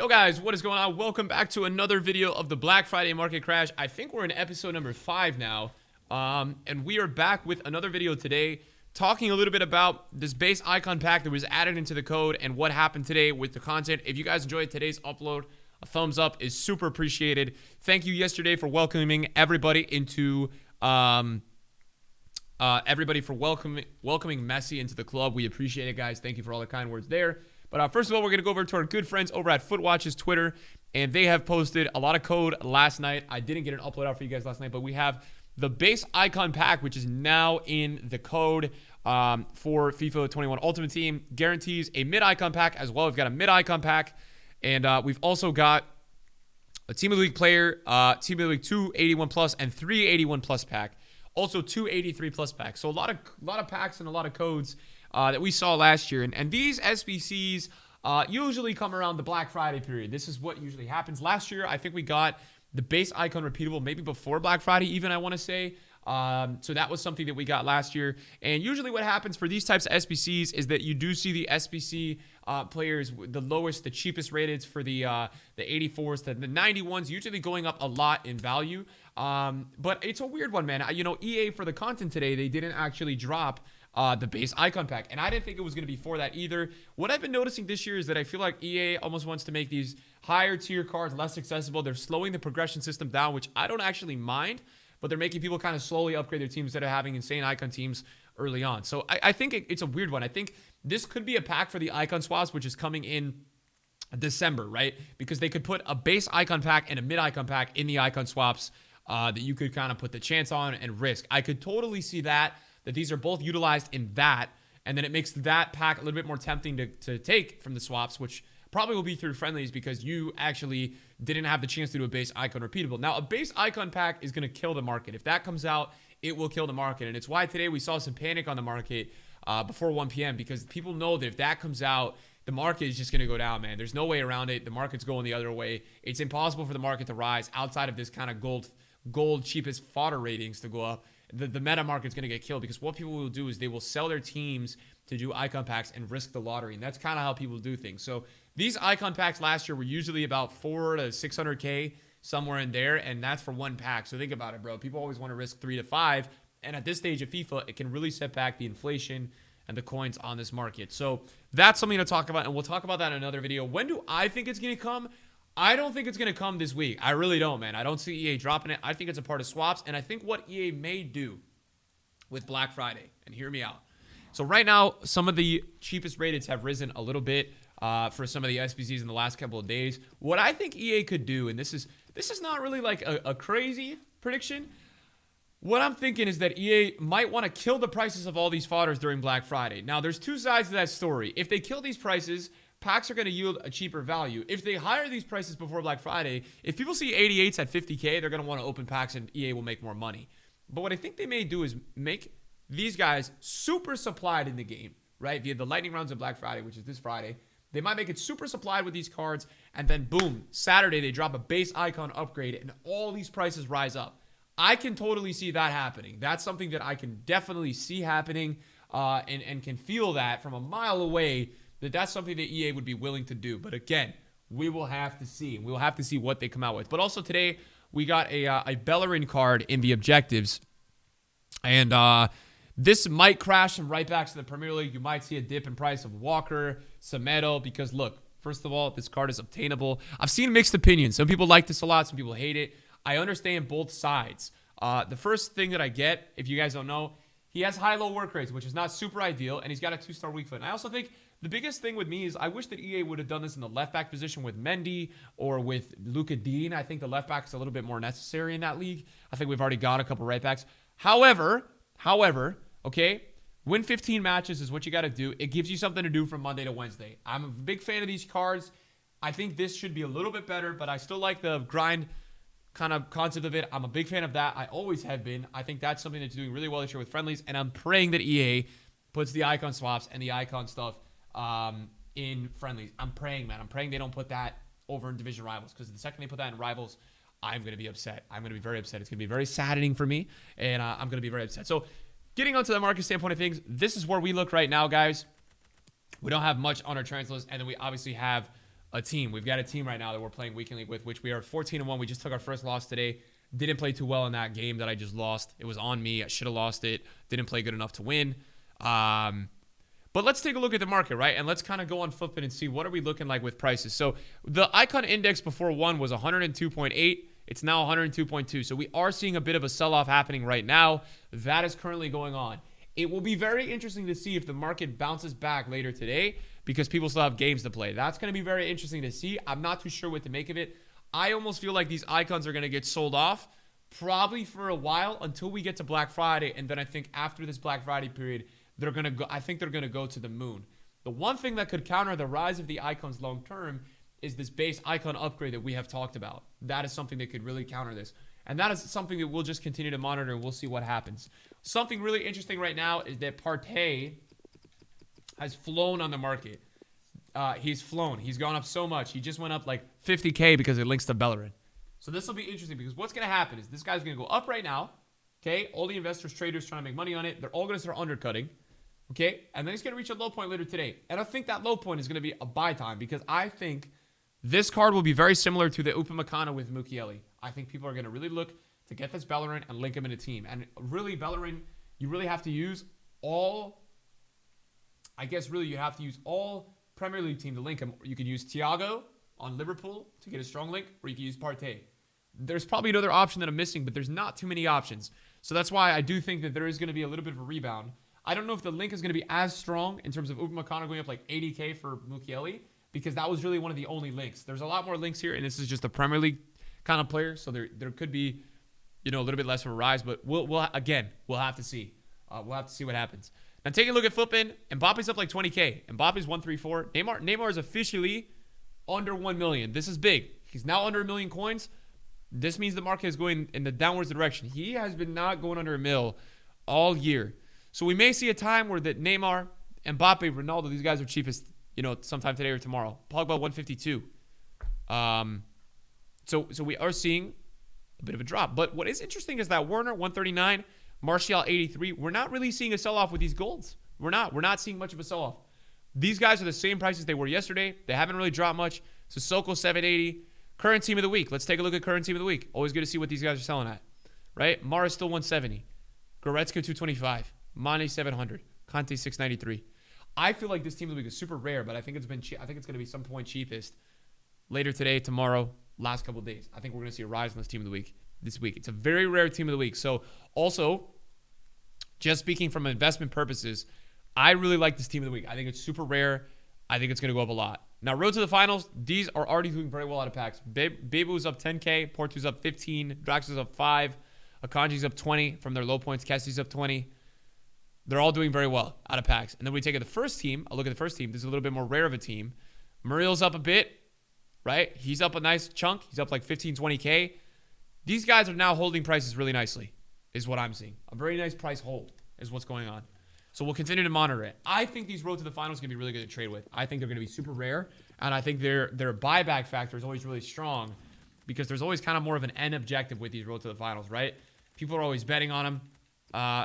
Yo guys, what is going on? Welcome back to another video of the Black Friday market crash. I think we're in episode number 5 now. And we are back with another video today talking a little bit about this base icon pack that was added into the code and what happened today with the content. If you guys enjoyed today's upload, a thumbs up is super appreciated. Thank you yesterday for welcoming everybody into welcoming Messi into the club. We appreciate it, guys. Thank you for all the kind words there. But first of all, we're going to go over to our good friends over at Footwatch's Twitter, and they have posted a lot of code last night. I didn't get an upload out for you guys last night, but we have the base icon pack, which is now in the code for FIFA 21 Ultimate Team. Guarantees a mid-icon pack as well. We've got a mid-icon pack, and we've also got a Team of the League player, Team of the League 281 plus and 381 plus pack. Also 283 plus packs. So a lot of packs and a lot of codes that we saw last year. And these SBCs usually come around the Black Friday period. This is what usually happens. Last year, I think we got the base icon repeatable maybe before Black Friday even, I want to say. So that was something that we got last year. And usually what happens for these types of SBCs is that you do see the SBC players, the lowest, the cheapest rated for the 84s, the 91s, usually going up a lot in value. But it's a weird one, man. You know, EA for the content today, they didn't actually drop the base icon pack, and I didn't think it was going to be for that either. What I've been noticing this year is that I feel like EA almost wants to make these higher tier cards less accessible. They're slowing the progression system down, which I don't actually mind, but they're making people kind of slowly upgrade their teams instead of having insane icon teams early on. So I think it's a weird one. I think this could be a pack for the icon swaps, which is coming in December, right? Because they could put a base icon pack and a mid icon pack in the icon swaps that you could kind of put the chance on and risk. I could totally see that these are both utilized in that, and then it makes that pack a little bit more tempting to take from the swaps, which probably will be through friendlies because you actually didn't have the chance to do a base icon repeatable. Now, a base icon pack is going to kill the market. If that comes out, it will kill the market, and it's why today we saw some panic on the market before 1 p.m. because people know that if that comes out, the market is just going to go down, man. There's no way around it. The market's going the other way. It's impossible for the market to rise outside of this kind of gold cheapest fodder ratings to go up. The meta market's going to get killed because what people will do is they will sell their teams to do icon packs and risk the lottery. And that's kind of how people do things. So these icon packs last year were usually about 4 to 600K, somewhere in there. And that's for one pack. So think about it, bro. People always want to risk 3 to 5. And at this stage of FIFA, it can really set back the inflation and the coins on this market. So that's something to talk about. And we'll talk about that in another video. When do I think it's going to come? I don't think it's going to come this week. I really don't, man. I don't see EA dropping it. I think it's a part of swaps. And I think what EA may do with Black Friday, and hear me out. So right now, some of the cheapest rateds have risen a little bit for some of the SBCs in the last couple of days. What I think EA could do, and this is not really like a crazy prediction. What I'm thinking is that EA might want to kill the prices of all these fodders during Black Friday. Now, there's two sides to that story. If they kill these prices, packs are going to yield a cheaper value. If they hire these prices before Black Friday, if people see 88s at 50K, they're going to want to open packs and EA will make more money. But what I think they may do is make these guys super supplied in the game, right? Via the lightning rounds of Black Friday, which is this Friday. They might make it super supplied with these cards, and then boom, Saturday they drop a base icon upgrade and all these prices rise up. I can totally see that happening. That's something that I can definitely see happening and can feel that from a mile away. That's something that EA would be willing to do. But again, we will have to see. We will have to see what they come out with. But also today, we got a Bellerin card in the objectives. And this might crash some right backs in the Premier League. You might see a dip in price of Walker, Semedo. Because look, first of all, this card is obtainable. I've seen mixed opinions. Some people like this a lot. Some people hate it. I understand both sides. The first thing that I get, if you guys don't know, he has high-low work rates, which is not super ideal. And he's got a 2-star weak foot. And I also think the biggest thing with me is I wish that EA would have done this in the left back position with Mendy or with Luka Dean. I think the left back is a little bit more necessary in that league. I think we've already got a couple right backs. However, okay, win 15 matches is what you got to do. It gives you something to do from Monday to Wednesday. I'm a big fan of these cards. I think this should be a little bit better, but I still like the grind kind of concept of it. I'm a big fan of that. I always have been. I think that's something that's doing really well this year with friendlies, and I'm praying that EA puts the icon swaps and the icon stuff in friendlies. I'm praying, man. I'm praying they don't put that over in division rivals, because the second they put that in rivals, I'm going to be upset. I'm going to be very upset. It's going to be very saddening for me, and I'm going to be very upset. So getting onto the market standpoint of things, this is where we look right now, guys. We don't have much on our trends list, and then we obviously have a team. We've got a team right now that we're playing weekend league with, which we are 14-1. We just took our first loss today. Didn't play too well in that game that I just lost. It was on me. I should have lost it. Didn't play good enough to win. But let's take a look at the market, right? And let's kind of go on Flippin and see what are we looking like with prices. So the icon index before one was 102.8. It's now 102.2. So we are seeing a bit of a sell-off happening right now. That is currently going on. It will be very interesting to see if the market bounces back later today because people still have games to play. That's going to be very interesting to see. I'm not too sure what to make of it. I almost feel like these icons are going to get sold off probably for a while until we get to Black Friday. And then I think after this Black Friday period, they're going to go. I think they're going to go to the moon. The one thing that could counter the rise of the icons long term is this base icon upgrade that we have talked about. That is something that could really counter this. And that is something that we'll just continue to monitor and we'll see what happens. Something really interesting right now is that Partey has flown on the market. He's flown. He's gone up so much. He just went up like 50K because it links to Bellerin. So this will be interesting because what's going to happen is this guy's going to go up right now. Okay, all the investors, traders trying to make money on it. They're all going to start undercutting. Okay, and then he's going to reach a low point later today. And I think that low point is going to be a buy time because I think this card will be very similar to the Upamecano with Mukiele. I think people are going to really look to get this Bellerin and link him in a team. And really, Bellerin, you really have to use all, I guess really you have to use all Premier League team to link him. You could use Thiago on Liverpool to get a strong link, or you could use Partey. There's probably another option that I'm missing, but there's not too many options. So that's why I do think that there is going to be a little bit of a rebound. I don't know if the link is going to be as strong in terms of Upamecano going up like 80K for Mukiele, because that was really one of the only links. There's a lot more links here, and this is just a Premier League kind of player, so there could be, a little bit less of a rise, but we'll have to see. We'll have to see what happens. Now take a look at Flippin. Mbappe's up like 20K. Mbappe's 134. Neymar is officially under 1 million. This is big. He's now under 1 million coins. This means the market is going in the downwards direction. He has been not going under a mil all year. So we may see a time where that Neymar, Mbappe, Ronaldo, these guys are cheapest, sometime today or tomorrow. Pogba 152. So we are seeing a bit of a drop. But what is interesting is that Werner 139, Martial 83. We're not really seeing a sell-off with these golds. We're not seeing much of a sell-off. These guys are the same prices they were yesterday. They haven't really dropped much. Sissoko 780. Current team of the week. Let's take a look at current team of the week. Always good to see what these guys are selling at. Right? Mara still 170. Goretzka 225. Mane 700. Conte 693. I feel like this team of the week is super rare, but I think it's going to be some point cheapest later today, tomorrow, last couple of days. I think we're going to see a rise in this team of the week this week. It's a very rare team of the week. So also, just speaking from investment purposes, I really like this team of the week. I think it's super rare. I think it's going to go up a lot. Now, road to the finals, these are already doing very well out of packs. Bebu's up 10K. Porto's up 15. Draxler's up 5. Akanji's up 20 from their low points. Kessie's up 20. They're all doing very well out of packs. And then we take the first team. A look at the first team. This is a little bit more rare of a team. Muriel's up a bit, right? He's up a nice chunk. He's up like 15, 20K. These guys are now holding prices really nicely, is what I'm seeing. A very nice price hold is what's going on. So we'll continue to monitor it. I think these road to the finals are going to be really good to trade with. I think they're going to be super rare. And I think their buyback factor is always really strong because there's always kind of more of an end objective with these road to the finals, right? People are always betting on them.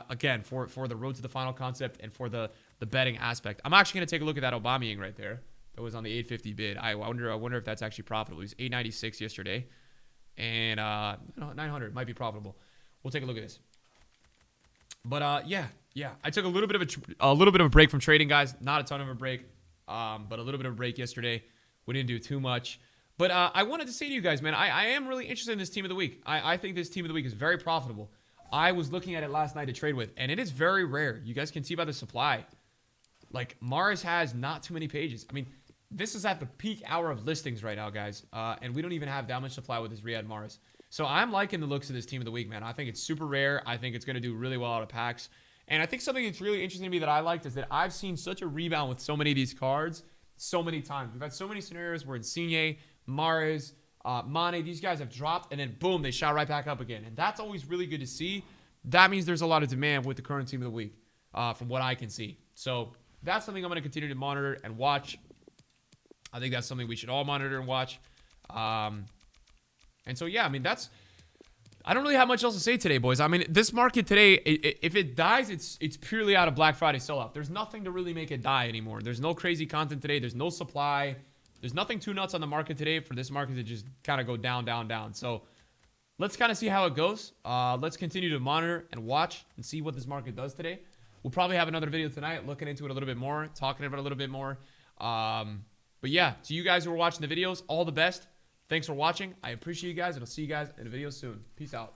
Again, for the road to the final concept and for the betting aspect. I'm actually going to take a look at that Aubameyang right there. That was on the 850 bid. I wonder if that's actually profitable. He was 896 yesterday. And 900 might be profitable. We'll take a look at this. But yeah. I took a little bit of a break from trading, guys. Not a ton of a break, but a little bit of a break yesterday. We didn't do too much. But I wanted to say to you guys, man, I am really interested in this team of the week. I think this team of the week is very profitable. I was looking at it last night to trade with, and it is very rare. You guys can see by the supply. Like, Mars has not too many pages. I mean, this is at the peak hour of listings right now, guys. And we don't even have that much supply with this Riyad Mahrez. So I'm liking the looks of this team of the week, man. I think it's super rare. I think it's going to do really well out of packs. And I think something that's really interesting to me that I liked is that I've seen such a rebound with so many of these cards so many times. We've had so many scenarios where Insigne, Mahrez, Mane, these guys have dropped, and then boom, they shot right back up again. And that's always really good to see. That means there's a lot of demand with the current team of the week, from what I can see. So that's something I'm going to continue to monitor and watch. I think that's something we should all monitor and watch. And so, yeah, I mean, I don't really have much else to say today, boys. I mean, this market today, if it dies, it's purely out of Black Friday sell-off. There's nothing to really make it die anymore. There's no crazy content today. There's no supply. there's nothing too nuts on the market today for this market to just kind of go down, down, down. So let's kind of see how it goes. Let's continue to monitor and watch and see what this market does today. We'll probably have another video tonight looking into it a little bit more, talking about it a little bit more. But yeah, to you guys who are watching the videos, all the best. Thanks for watching. I appreciate you guys, and I'll see you guys in a video soon. Peace out.